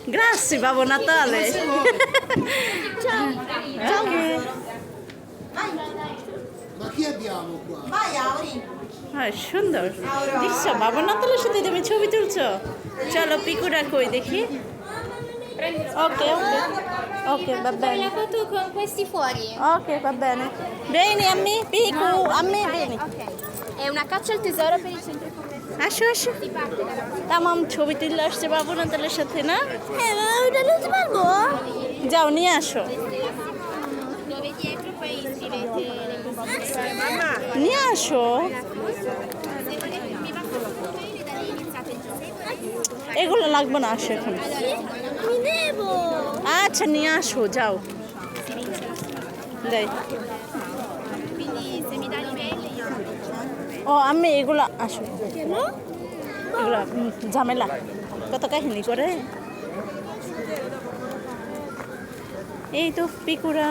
Grazie, Babbo Natale. Ciao. Ok. Ma chi abbiamo qua? Vai Auri. সুন্দর দেখছো বাবা নাতালের সাথে তুমি ছবি তুলছো চলো পিকুরা কই দেখি ওকে ওকে ওকে va Fai bene la foto con questi fuori. ok va bene vieni ammi Piku ammi vieni Ok. È una caccia al tesoro per il centro commerciale. আসো আসো Si parte dalla তামাম ছবি তুললে আসছে বাবু নাতালের সাথে না ওটা নিতে পারবো? যাও নিয়ে আসো dove dietro poi scrivete le cose. নিয়ে আসো Se volete mi basta una foto e da lì iniziate il gioco. এগুলো লাগবে না আসো এখন আমি নেবো। আচ্ছা নিয়ে আসো যাও দেখ Quindi se mi dai l'email io ও আমি এগুলো আসো কেন? এগুলো ঝামেলা কত কাহিনী করে এই তো পিকুরা